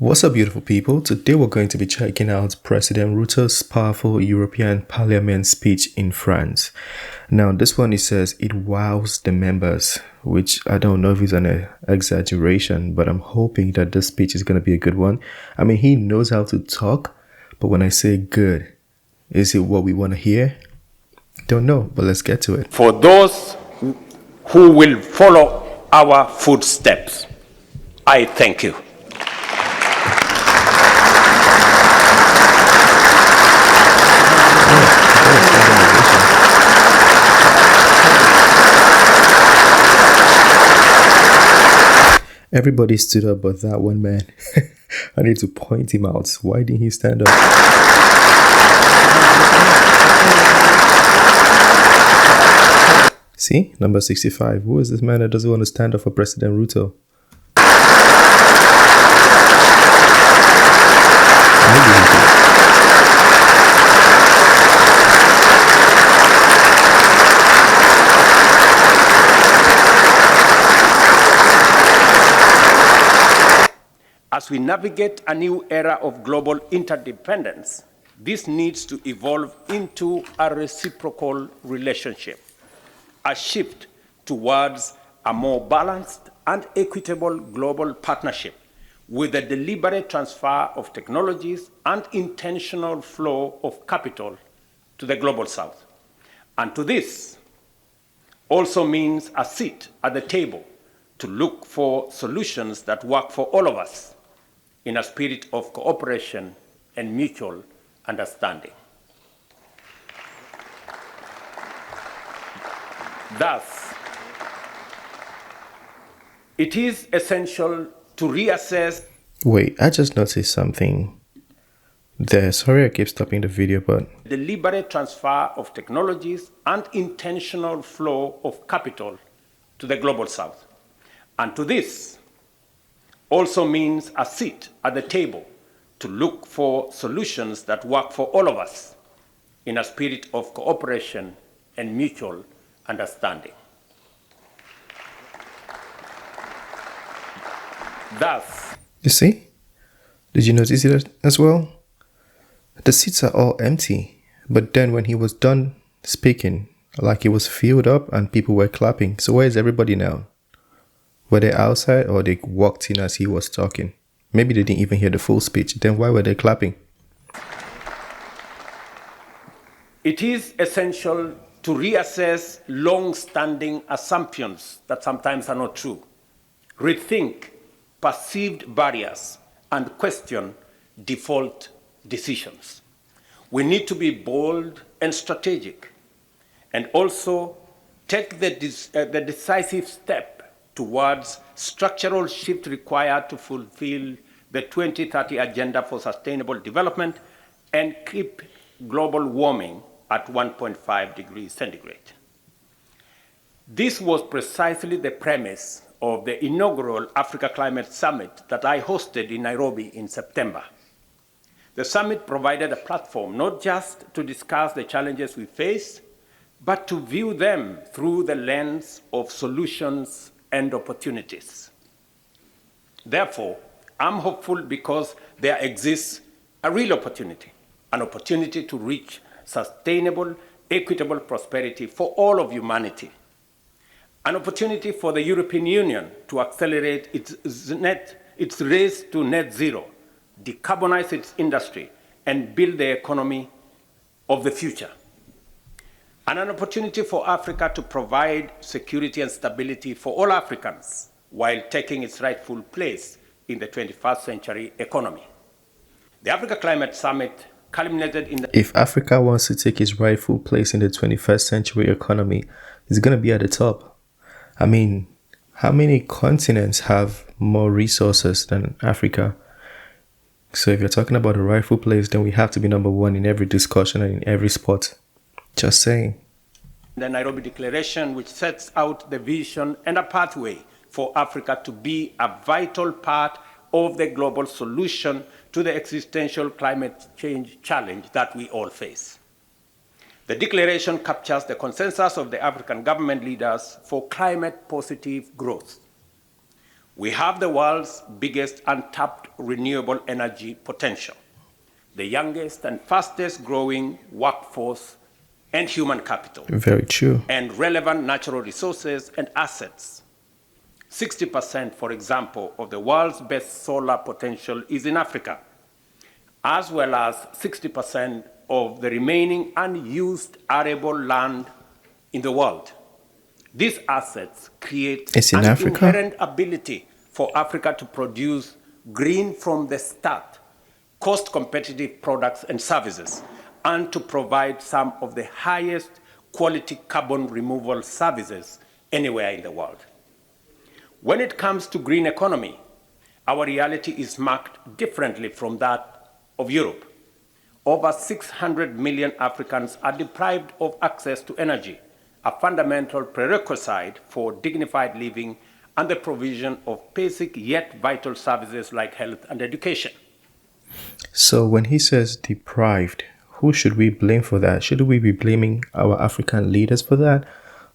What's up, beautiful people? Today we're going to be checking out President Ruto's powerful European Parliament speech in France. Now, this one, it says it wows the members, which I don't know if it's an exaggeration, but I'm hoping that this speech is going to be a good one. I mean, he knows how to talk, but when I say good, is it what we want to hear? Don't know, but let's get to it. For those who will follow our footsteps, I thank you. Everybody stood up but that one man. I need to point him out. Why didn't he stand up? See? Number 65. Who is this man that doesn't want to stand up for President Ruto? As we navigate a new era of global interdependence, this needs to evolve into a reciprocal relationship, a shift towards a more balanced and equitable global partnership with the deliberate transfer of technologies and intentional flow of capital to the global south. And to this also means a seat at the table to look for solutions that work for all of us in a spirit of cooperation and mutual understanding. Thus, it is essential to reassess. Wait, I just noticed something there. Sorry I keep stopping the video, but Deliberate transfer of technologies and intentional flow of capital to the global south. And to this also means a seat at the table to look for solutions that work for all of us in a spirit of cooperation and mutual understanding. Thus, you see? Did you notice it as well? The seats are all empty, but then when he was done speaking, like it was filled up and people were clapping. So where is everybody now? Were they outside or they walked in as he was talking? Maybe they didn't even hear the full speech. Then why were they clapping? it is essential to reassess long-standing assumptions that sometimes are not true, rethink perceived barriers, and question default decisions. We need to be bold and strategic, and also take the decisive step towards structural shift required to fulfill the 2030 Agenda for Sustainable Development and keep global warming at 1.5 degrees centigrade. This was precisely the premise of the inaugural Africa Climate Summit that I hosted in Nairobi in September. The summit provided a platform not just to discuss the challenges we face, but to view them through the lens of solutions and opportunities. Therefore, I'm hopeful because there exists a real opportunity, an opportunity to reach sustainable, equitable prosperity for all of humanity, an opportunity for the European Union to accelerate its race to net zero, decarbonize its industry, and build the economy of the future. And an opportunity for Africa to provide security and stability for all Africans while taking its rightful place in the 21st century economy. The Africa Climate Summit culminated in the... If Africa wants to take its rightful place in the 21st century economy, it's going to be at the top. I mean, how many continents have more resources than Africa? So if you're talking about a rightful place, then we have to be number one in every discussion and in every spot. Just saying. The Nairobi Declaration, which sets out the vision and a pathway for Africa to be a vital part of the global solution to the existential climate change challenge that we all face. The declaration captures the consensus of the African government leaders for climate-positive growth. We have the world's biggest untapped renewable energy potential, the youngest and fastest growing workforce and human capital. Very true. And relevant natural resources and assets. 60%, for example, of the world's best solar potential is in Africa, as well as 60% of the remaining unused arable land in the world. These assets create an inherent ability for Africa to produce green from the start, cost-competitive products and services, and to provide some of the highest quality carbon removal services anywhere in the world. When it comes to green economy, our reality is marked differently from that of Europe. Over 600 million Africans are deprived of access to energy, a fundamental prerequisite for dignified living and the provision of basic yet vital services like health and education. So when he says deprived, who should we blame for that? Should we be blaming our African leaders for that?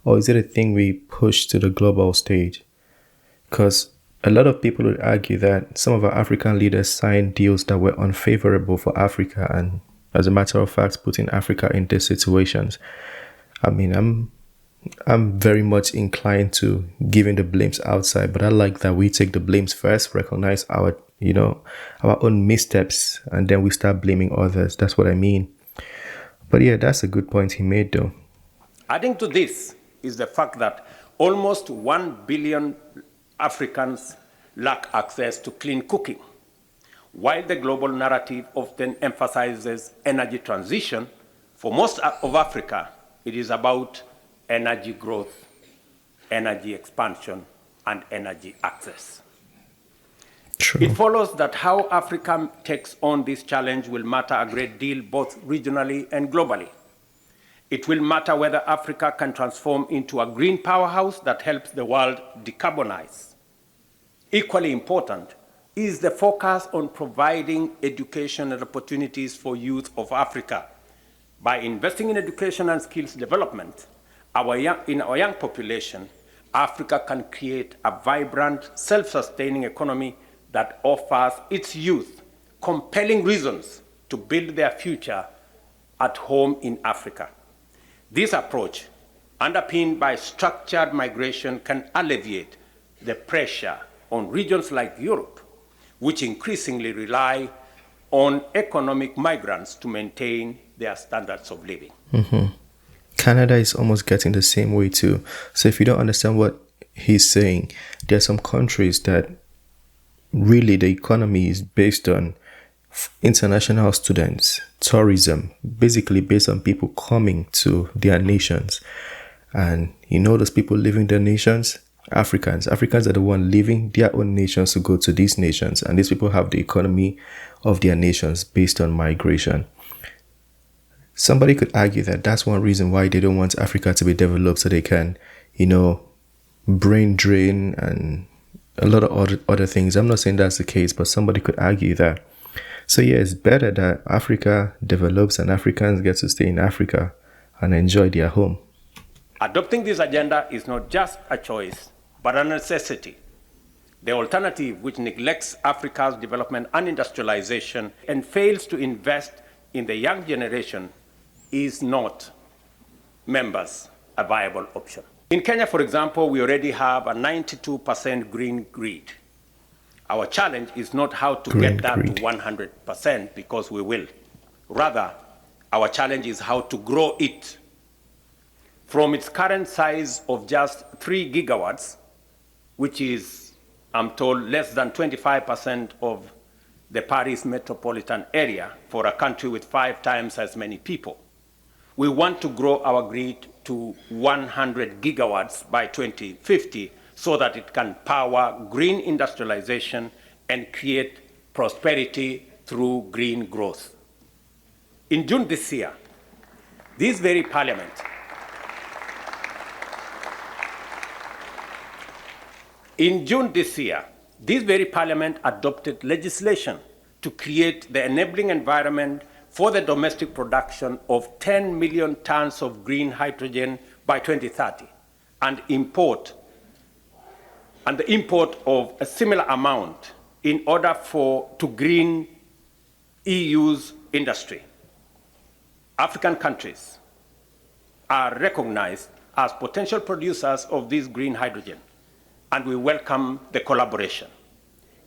Or is it a thing we push to the global stage? Because a lot of people would argue that some of our African leaders signed deals that were unfavorable for Africa and, as a matter of fact, putting Africa in these situations. I mean, I'm very much inclined to giving the blames outside, but I like that we take the blames first, recognize our own missteps, and then we start blaming others. That's what I mean. But yeah, that's a good point he made, though. Adding to this is the fact that almost 1 billion Africans lack access to clean cooking. While the global narrative often emphasizes energy transition, for most of Africa, it is about energy growth, energy expansion, and energy access. True. It follows that how Africa takes on this challenge will matter a great deal both regionally and globally. It will matter whether Africa can transform into a green powerhouse that helps the world decarbonize. Equally important is the focus on providing education and opportunities for youth of Africa. By investing in education and skills development, in our young population, Africa can create a vibrant, self-sustaining economy that offers its youth compelling reasons to build their future at home in Africa. This approach, underpinned by structured migration, can alleviate the pressure on regions like Europe, which increasingly rely on economic migrants to maintain their standards of living. Mm-hmm. Canada is almost getting the same way too. So if you don't understand what he's saying, there are some countries that really the economy is based on international students, tourism, basically based on people coming to their nations. And those people living in their nations, Africans are the one leaving their own nations to go to these nations. And these people have the economy of their nations based on migration. Somebody could argue that that's one reason why they don't want Africa to be developed, so they can, brain drain and a lot of other things. I'm not saying that's the case, but somebody could argue that. So yeah, it's better that Africa develops and Africans get to stay in Africa and enjoy their home. Adopting this agenda is not just a choice, but a necessity. The alternative, which neglects Africa's development and industrialization and fails to invest in the young generation, is not, members, a viable option. In Kenya, for example, we already have a 92% green grid. Our challenge is not how to get that to 100%, because we will. Rather, our challenge is how to grow it from its current size of just 3 gigawatts, which is, I'm told, less than 25% of the Paris metropolitan area for a country with 5 times as many people. We want to grow our grid to 100 gigawatts by 2050 so that it can power green industrialization and create prosperity through green growth. In June this year, this very parliament adopted legislation to create the enabling environment for the domestic production of 10 million tons of green hydrogen by 2030 and import and the import of a similar amount in order to green EU's industry. African countries are recognized as potential producers of this green hydrogen, and we welcome the collaboration.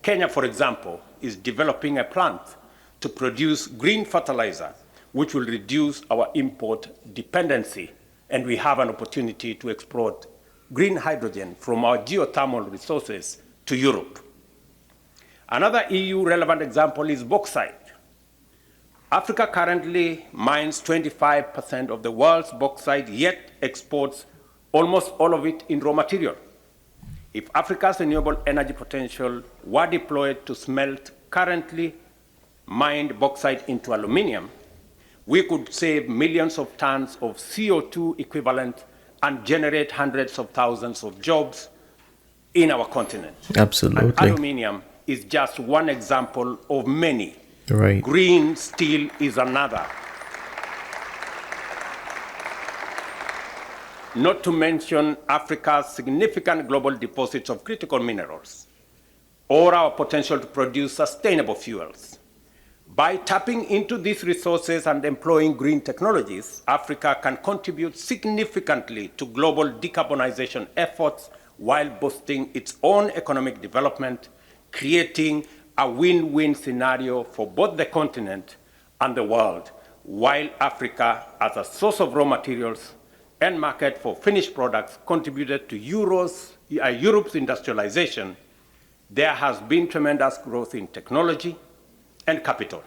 Kenya, for example, is developing a plant to produce green fertilizer, which will reduce our import dependency, and we have an opportunity to export green hydrogen from our geothermal resources to Europe. Another EU-relevant example is bauxite. Africa currently mines 25% of the world's bauxite, yet exports almost all of it in raw material. If Africa's renewable energy potential were deployed to smelt currently mined bauxite into aluminium, we could save millions of tons of CO2 equivalent and generate hundreds of thousands of jobs in our continent. Absolutely. And aluminium is just one example of many. Right. Green steel is another. Not to mention Africa's significant global deposits of critical minerals, or our potential to produce sustainable fuels. By tapping into these resources and employing green technologies, Africa can contribute significantly to global decarbonization efforts while boosting its own economic development, creating a win-win scenario for both the continent and the world. While Africa, as a source of raw materials and market for finished products, contributed to Europe's industrialization, there has been tremendous growth in technology and capital.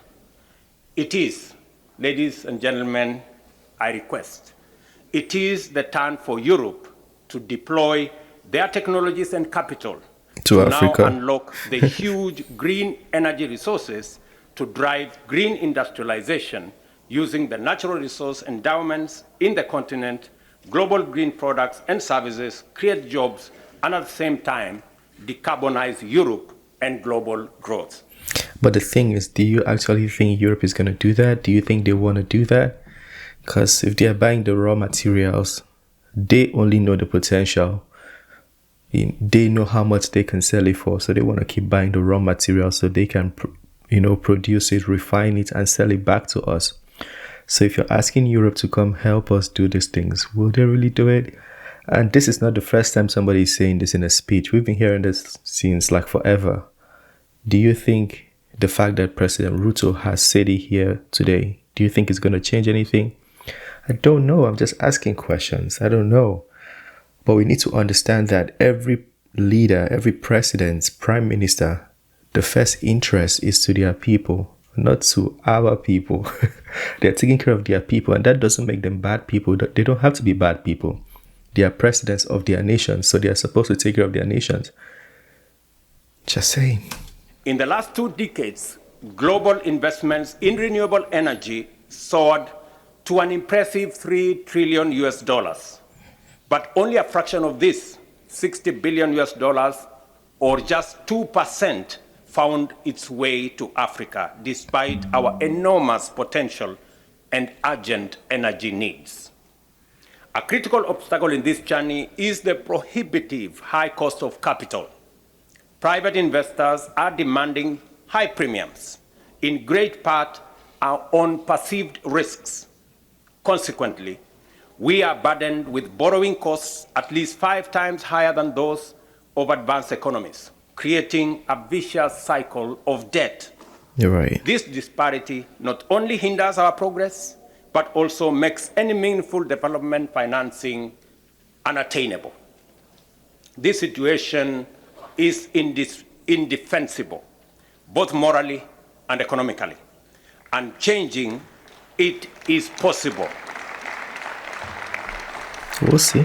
It is, ladies and gentlemen, I request, it is the turn for Europe to deploy their technologies and capital to Africa. Now unlock the huge green energy resources to drive green industrialization using the natural resource endowments in the continent, global green products and services, create jobs, and at the same time, decarbonize Europe and global growth. But the thing is, do you actually think Europe is going to do that? Do you think they want to do that? Because if they are buying the raw materials, they only know the potential. They know how much they can sell it for, so they want to keep buying the raw materials so they can, produce it, refine it, and sell it back to us. So if you're asking Europe to come help us do these things, will they really do it? And this is not the first time somebody is saying this in a speech. We've been hearing this since like forever. Do you think the fact that President Ruto has said it here today, do you think it's going to change anything? I don't know. I'm just asking questions. I don't know. But we need to understand that every leader, every president, prime minister, the first interest is to their people, not to our people. They're taking care of their people, and that doesn't make them bad people. They don't have to be bad people. They are presidents of their nations, so they are supposed to take care of their nations. Just saying. In the last 2 decades, global investments in renewable energy soared to an impressive $3 trillion US. But only a fraction of this, $60 billion US, or just 2%, found its way to Africa, despite our enormous potential and urgent energy needs. A critical obstacle in this journey is the prohibitive high cost of capital. Private investors are demanding high premiums, in great part on perceived risks. Consequently, we are burdened with borrowing costs at least 5 times higher than those of advanced economies, creating a vicious cycle of debt. You're right. This disparity not only hinders our progress, but also makes any meaningful development financing unattainable. This situation is indefensible, both morally and economically, and changing it is possible. We'll see.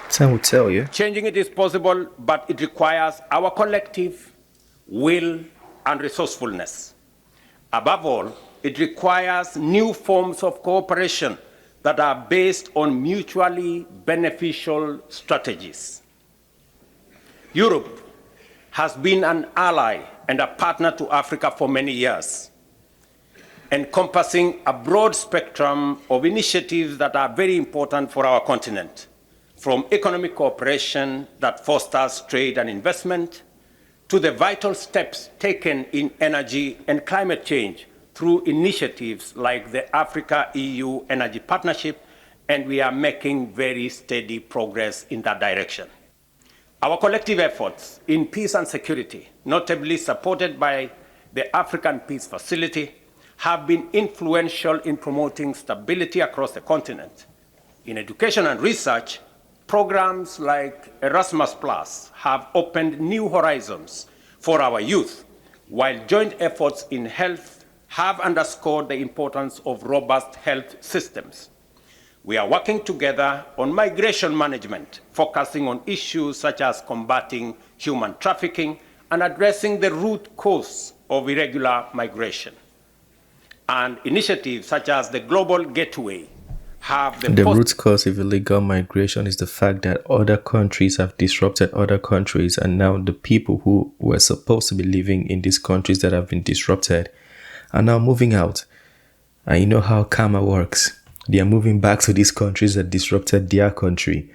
Time will tell you. Changing it is possible, but it requires our collective will and resourcefulness. Above all, it requires new forms of cooperation that are based on mutually beneficial strategies. Europe has been an ally and a partner to Africa for many years, encompassing a broad spectrum of initiatives that are very important for our continent. from economic cooperation that fosters trade and investment, to the vital steps taken in energy and climate change through initiatives like the Africa-EU Energy Partnership, and we are making very steady progress in that direction. Our collective efforts in peace and security, notably supported by the African Peace Facility, have been influential in promoting stability across the continent. In education and research, programs like Erasmus Plus have opened new horizons for our youth, while joint efforts in health have underscored the importance of robust health systems. We are working together on migration management, focusing on issues such as combating human trafficking and addressing the root cause of irregular migration. And initiatives such as the Global Gateway have the root cause of illegal migration is the fact that other countries have disrupted other countries, and now the people who were supposed to be living in these countries that have been disrupted are now moving out. And you know how karma works. They are moving back to these countries that disrupted their country.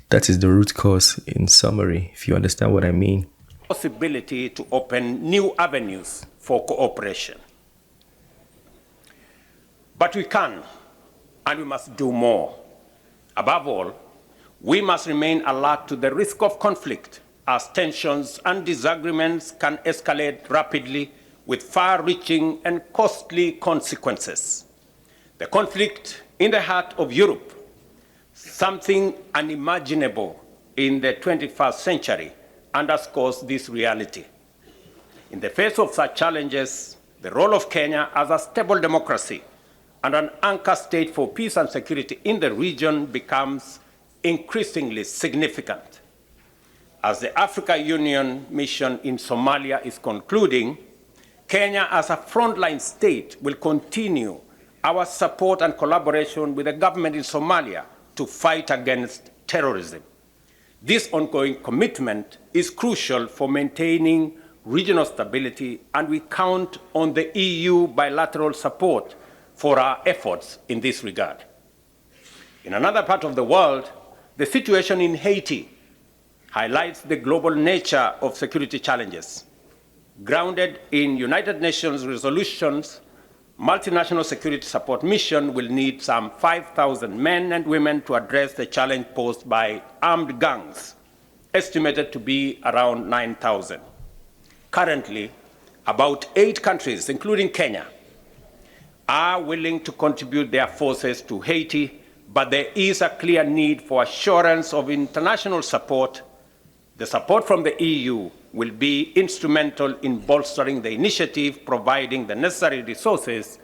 That is the root cause in summary, if you understand what I mean. Possibility to open new avenues for cooperation. But we can, and we must do more. Above all, we must remain alert to the risk of conflict, as tensions and disagreements can escalate rapidly with far-reaching and costly consequences. The conflict in the heart of Europe, something unimaginable in the 21st century, underscores this reality. In the face of such challenges, the role of Kenya as a stable democracy and an anchor state for peace and security in the region becomes increasingly significant. As the Africa Union mission in Somalia is concluding, Kenya as a frontline state will continue our support and collaboration with the government in Somalia to fight against terrorism. This ongoing commitment is crucial for maintaining regional stability, and we count on the EU bilateral support for our efforts in this regard. In another part of the world, the situation in Haiti highlights the global nature of security challenges. Grounded in United Nations resolutions, multinational security support mission will need some 5,000 men and women to address the challenge posed by armed gangs, estimated to be around 9,000. Currently, about 8 countries, including Kenya, are willing to contribute their forces to Haiti, but there is a clear need for assurance of international support. The support from the EU will be instrumental in bolstering the initiative, providing the necessary resources,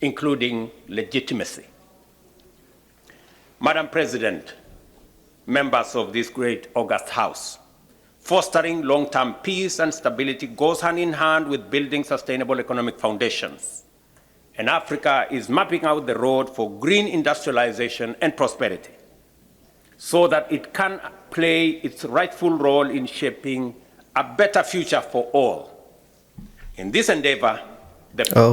including legitimacy. Madam President, members of this great august House, fostering long-term peace and stability goes hand in hand with building sustainable economic foundations. And Africa is mapping out the road for green industrialization and prosperity, so that it can play its rightful role in shaping a better future for all. In this endeavor,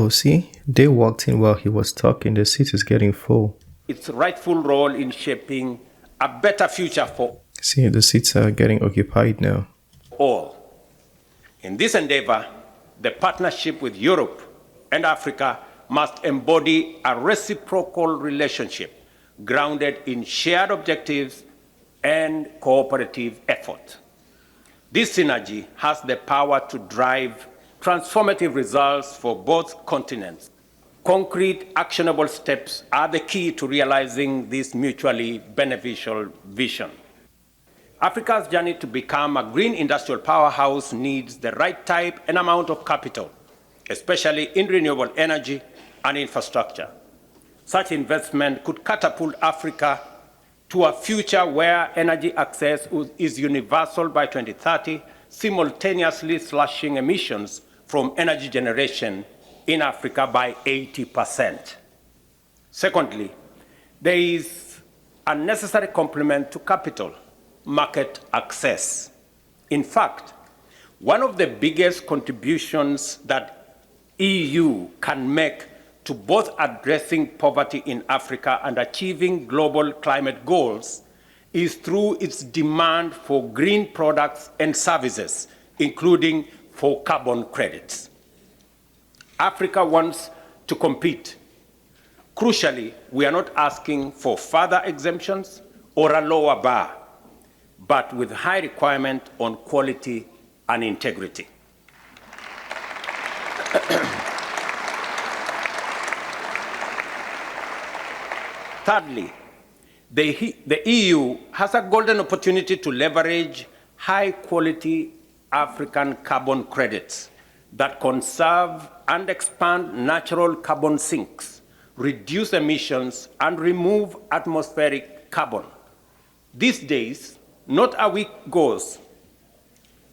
see, they walked in while he was talking. The seat is getting full. Its rightful role in shaping a better future for See, the seats are getting occupied now. all. In this endeavor, the partnership with Europe and Africa must embody a reciprocal relationship grounded in shared objectives and cooperative effort. This synergy has the power to drive transformative results for both continents. Concrete, actionable steps are the key to realizing this mutually beneficial vision. Africa's journey to become a green industrial powerhouse needs the right type and amount of capital, especially in renewable energy and infrastructure. Such investment could catapult Africa to a future where energy access is universal by 2030, simultaneously slashing emissions from energy generation in Africa by 80%. Secondly, there is a necessary complement to capital: market access. In fact, one of the biggest contributions that EU can make to both addressing poverty in Africa and achieving global climate goals is through its demand for green products and services, including for carbon credits. Africa wants to compete. Crucially, we are not asking for further exemptions or a lower bar, but with high requirement on quality and integrity. Thirdly, the EU has a golden opportunity to leverage high-quality African carbon credits that conserve and expand natural carbon sinks, reduce emissions, and remove atmospheric carbon. These days, not a week goes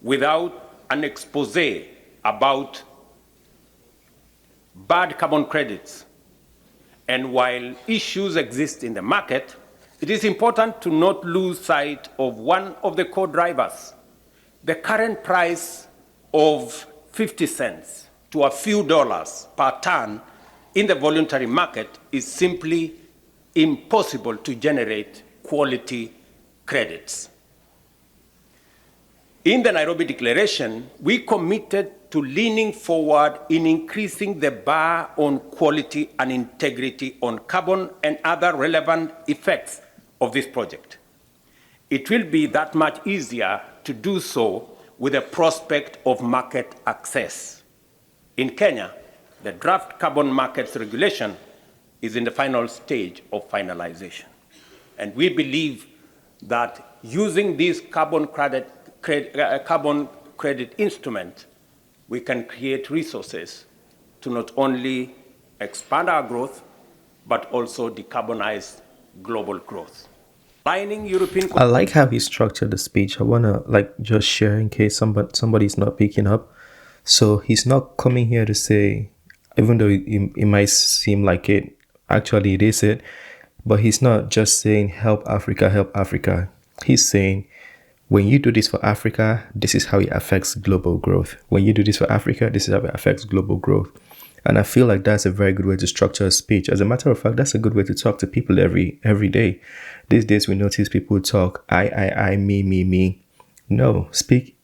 without an expose about bad carbon credits. And while issues exist in the market, it is important to not lose sight of one of the core drivers. The current price of 50 cents to a few dollars per ton in the voluntary market is simply impossible to generate quality credits. In the Nairobi Declaration, we committed to leaning forward in increasing the bar on quality and integrity on carbon and other relevant effects of this project. It will be that much easier to do so with the prospect of market access. In Kenya, the draft carbon markets regulation is in the final stage of finalization. And we believe that using this carbon credit instrument, we can create resources to not only expand our growth, but also decarbonize global growth. I like how he structured the speech. I want to just share in case somebody's not picking up. So he's not coming here to say, even though it might seem like it, actually it is it, but he's not just saying help Africa, help Africa. He's saying, when you do this for Africa, this is how it affects global growth. When you do this for Africa, this is how it affects global growth. And I feel like that's a very good way to structure a speech. As a matter of fact, that's a good way to talk to people every day. These days, we notice people talk I, me. No, speak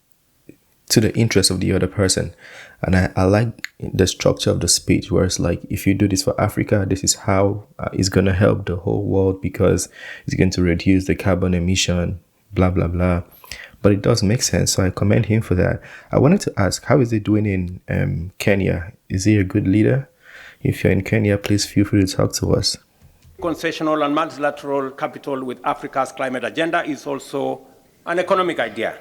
to the interest of the other person. And I like the structure of the speech where it's like, if you do this for Africa, this is how it's going to help the whole world because it's going to reduce the carbon emission, blah, blah, blah. But it does make sense, so I commend him for that. I wanted to ask, how is he doing in Kenya? Is he a good leader? If you're in Kenya, please feel free to talk to us. Concessional and multilateral capital with Africa's climate agenda is also an economic idea.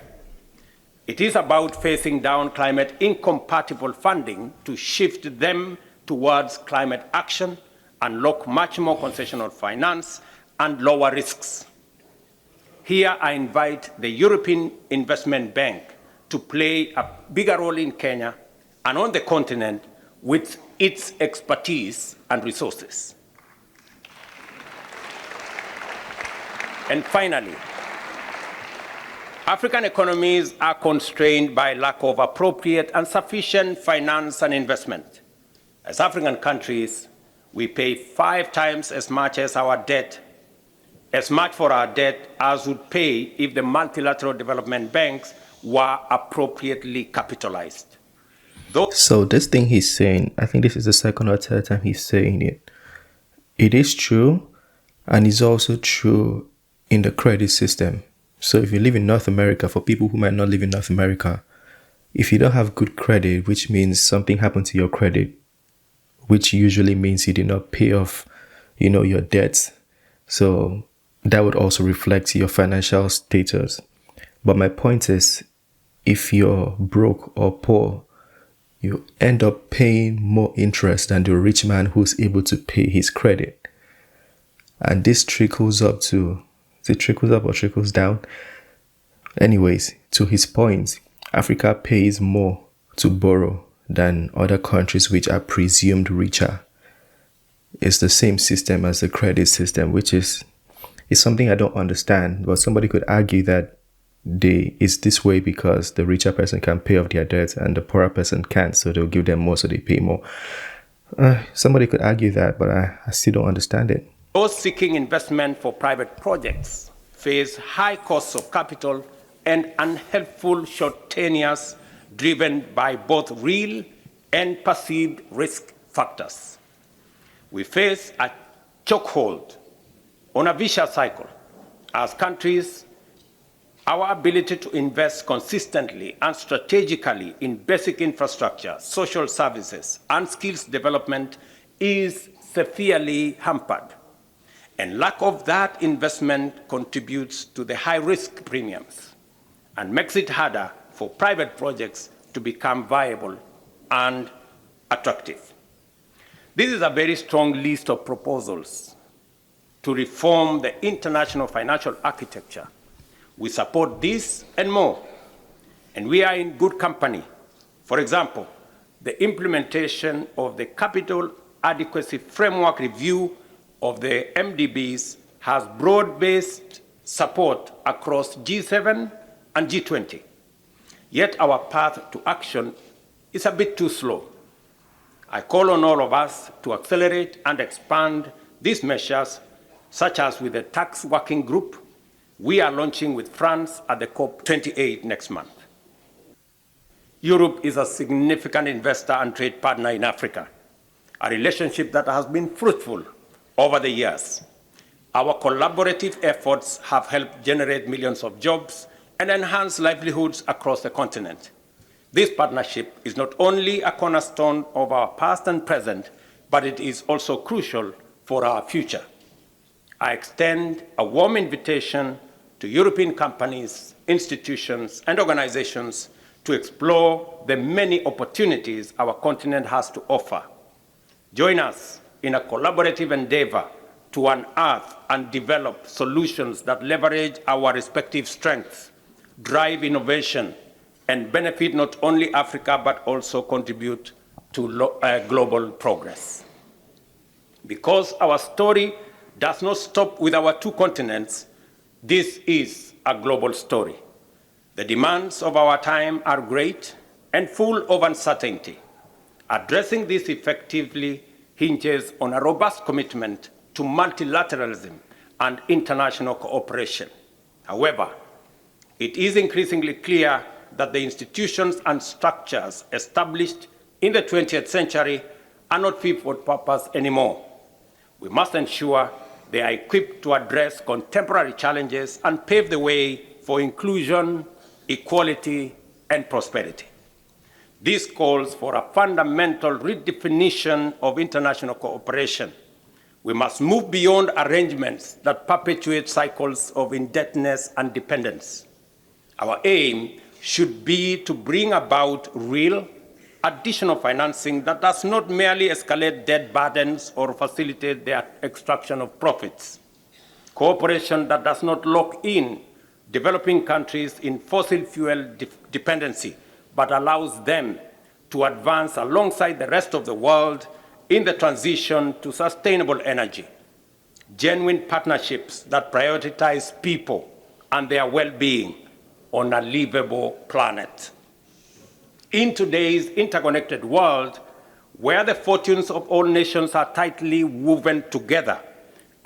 It is about facing down climate incompatible funding to shift them towards climate action, unlock much more concessional finance, and lower risks. Here I invite the European Investment Bank to play a bigger role in Kenya and on the continent with its expertise and resources. And finally, African economies are constrained by lack of appropriate and sufficient finance and investment. As African countries, we pay 5 times as much for our debt as would pay if the multilateral development banks were appropriately capitalized. So this thing he's saying, I think this is the second or third time he's saying it. It is true, and it's also true in the credit system. So if you live in North America, for people who might not live in North America, if you don't have good credit, which means something happened to your credit, which usually means you did not pay off, your debts. So that would also reflect your financial status. But my point is, if you're broke or poor, you end up paying more interest than the rich man who's able to pay his credit. And this trickles up to, is it trickles up or trickles down? Anyways, to his point, Africa pays more to borrow than other countries which are presumed richer. It's the same system as the credit system, which is something I don't understand. But somebody could argue that it's this way because the richer person can pay off their debts and the poorer person can't, so they'll give them more so they pay more. Somebody could argue that, but I still don't understand it. Those seeking investment for private projects face high costs of capital and unhelpful short tenures driven by both real and perceived risk factors. We face a chokehold on a vicious cycle. As countries, our ability to invest consistently and strategically in basic infrastructure, social services, and skills development is severely hampered. And lack of that investment contributes to the high-risk premiums and makes it harder for private projects to become viable and attractive. This is a very strong list of proposals to reform the international financial architecture. We support this and more, and we are in good company. For example, the implementation of the Capital Adequacy Framework Review of the MDBs has broad-based support across G7 and G20. Yet our path to action is a bit too slow. I call on all of us to accelerate and expand these measures, such as with the tax working group we are launching with France at the COP28 next month. Europe is a significant investor and trade partner in Africa, a relationship that has been fruitful over the years. Our collaborative efforts have helped generate millions of jobs and enhance livelihoods across the continent. This partnership is not only a cornerstone of our past and present, but it is also crucial for our future. I extend a warm invitation to European companies, institutions, and organizations to explore the many opportunities our continent has to offer. Join us in a collaborative endeavor to unearth and develop solutions that leverage our respective strengths, drive innovation, and benefit not only Africa, but also contribute to global progress. Because our story does not stop with our two continents, this is a global story. The demands of our time are great and full of uncertainty. Addressing this effectively hinges on a robust commitment to multilateralism and international cooperation. However, it is increasingly clear that the institutions and structures established in the 20th century are not fit for purpose anymore. We must ensure they are equipped to address contemporary challenges and pave the way for inclusion, equality, and prosperity. This calls for a fundamental redefinition of international cooperation. We must move beyond arrangements that perpetuate cycles of indebtedness and dependence. Our aim should be to bring about real, additional financing that does not merely escalate debt burdens or facilitate the extraction of profits. Cooperation that does not lock in developing countries in fossil fuel dependency, but allows them to advance alongside the rest of the world in the transition to sustainable energy. Genuine partnerships that prioritize people and their well-being on a livable planet. In today's interconnected world, where the fortunes of all nations are tightly woven together,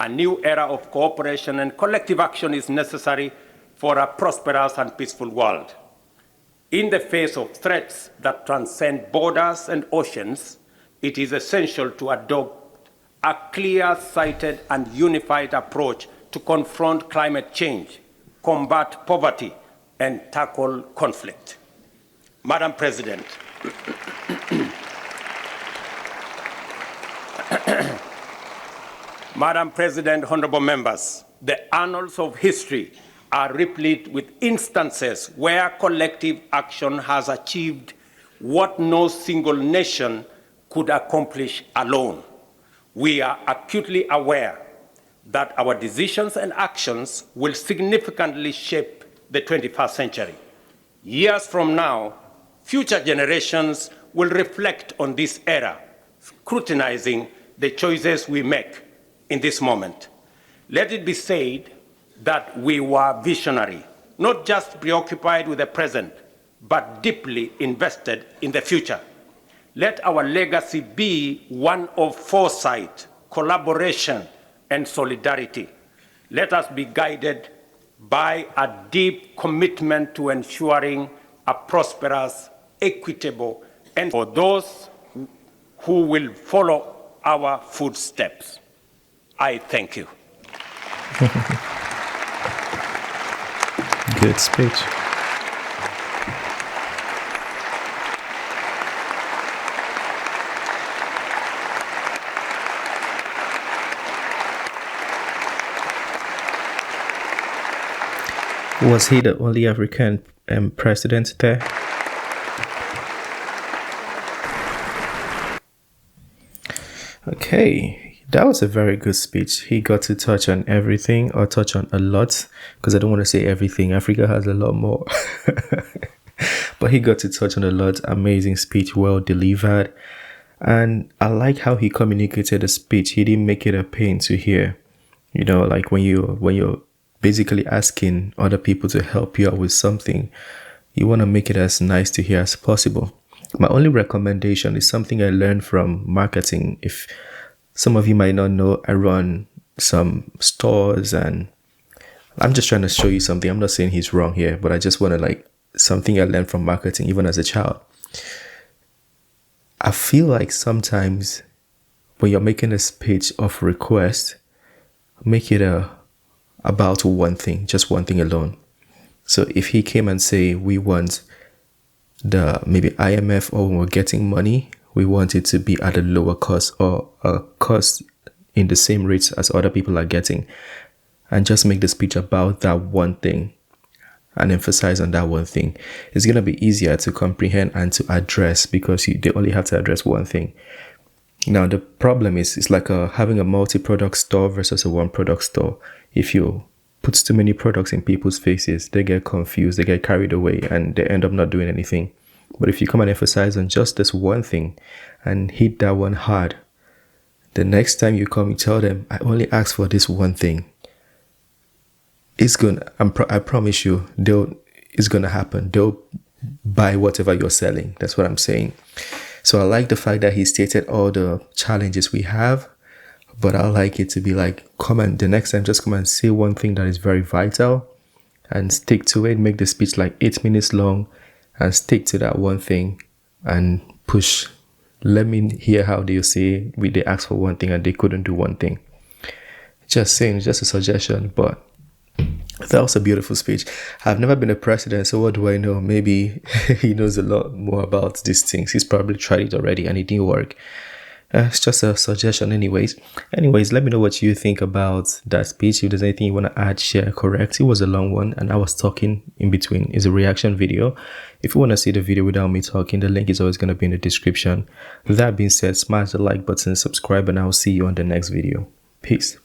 a new era of cooperation and collective action is necessary for a prosperous and peaceful world. In the face of threats that transcend borders and oceans, it is essential to adopt a clear-sighted and unified approach to confront climate change, combat poverty, and tackle conflict. Madam President, Madam President, honorable members, the annals of history are replete with instances where collective action has achieved what no single nation could accomplish alone. We are acutely aware that our decisions and actions will significantly shape the 21st century. Years from now, future generations will reflect on this era, scrutinizing the choices we make in this moment. Let it be said that we were visionary, not just preoccupied with the present, but deeply invested in the future. Let our legacy be one of foresight, collaboration, and solidarity. Let us be guided by a deep commitment to ensuring a prosperous, equitable, and for those who will follow our footsteps. I thank you. Good speech. Was he the only African president there? Okay, that was a very good speech. He got to touch on everything, or touch on a lot, because I don't want to say everything. Africa has a lot more. But he got to touch on a lot. Amazing speech, well delivered. And I like how he communicated the speech. He didn't make it a pain to hear. You know, like when you're basically asking other people to help you out with something, you want to make it as nice to hear as possible. My only recommendation is something I learned from marketing. If some of you might not know, I run some stores, and I'm just trying to show you something. I'm not saying he's wrong here, but I just want to something I learned from marketing, even as a child. I feel like sometimes when you're making a speech of request, make it about one thing, just one thing alone. So if he came and say, we want the maybe IMF, or when we're getting money, we want it to be at a lower cost, or a cost in the same rates as other people are getting, and just make the speech about that one thing and emphasize on that one thing, it's going to be easier to comprehend and to address, because they only have to address one thing. Now, the problem is, it's like having a multi-product store versus a one-product store. If you put too many products in people's faces, they get confused, they get carried away, and they end up not doing anything. But if you come and emphasize on just this one thing and hit that one hard, the next time you come, you tell them, I only asked for this one thing. It's gonna, I promise you, it's gonna happen. They'll buy whatever you're selling. That's what I'm saying. So I like the fact that he stated all the challenges we have, but I like it to be like, the next time, just come and say one thing that is very vital and stick to it. Make the speech like 8 minutes long and stick to that one thing and push. Let me hear how they say they asked for one thing and they couldn't do one thing. Just saying, just a suggestion, but that was a beautiful speech. I've never been a president, so what do I know? Maybe he knows a lot more about these things. He's probably tried it already and it didn't work. It's just a suggestion anyways. Let me know what you think about that speech. If there's anything you want to add, share, correct. It was a long one and I was talking in between. It's a reaction video. If you want to see the video without me talking, the link is always going to be in the description. With that being said, smash the like button, subscribe, and I'll see you on the next video. Peace.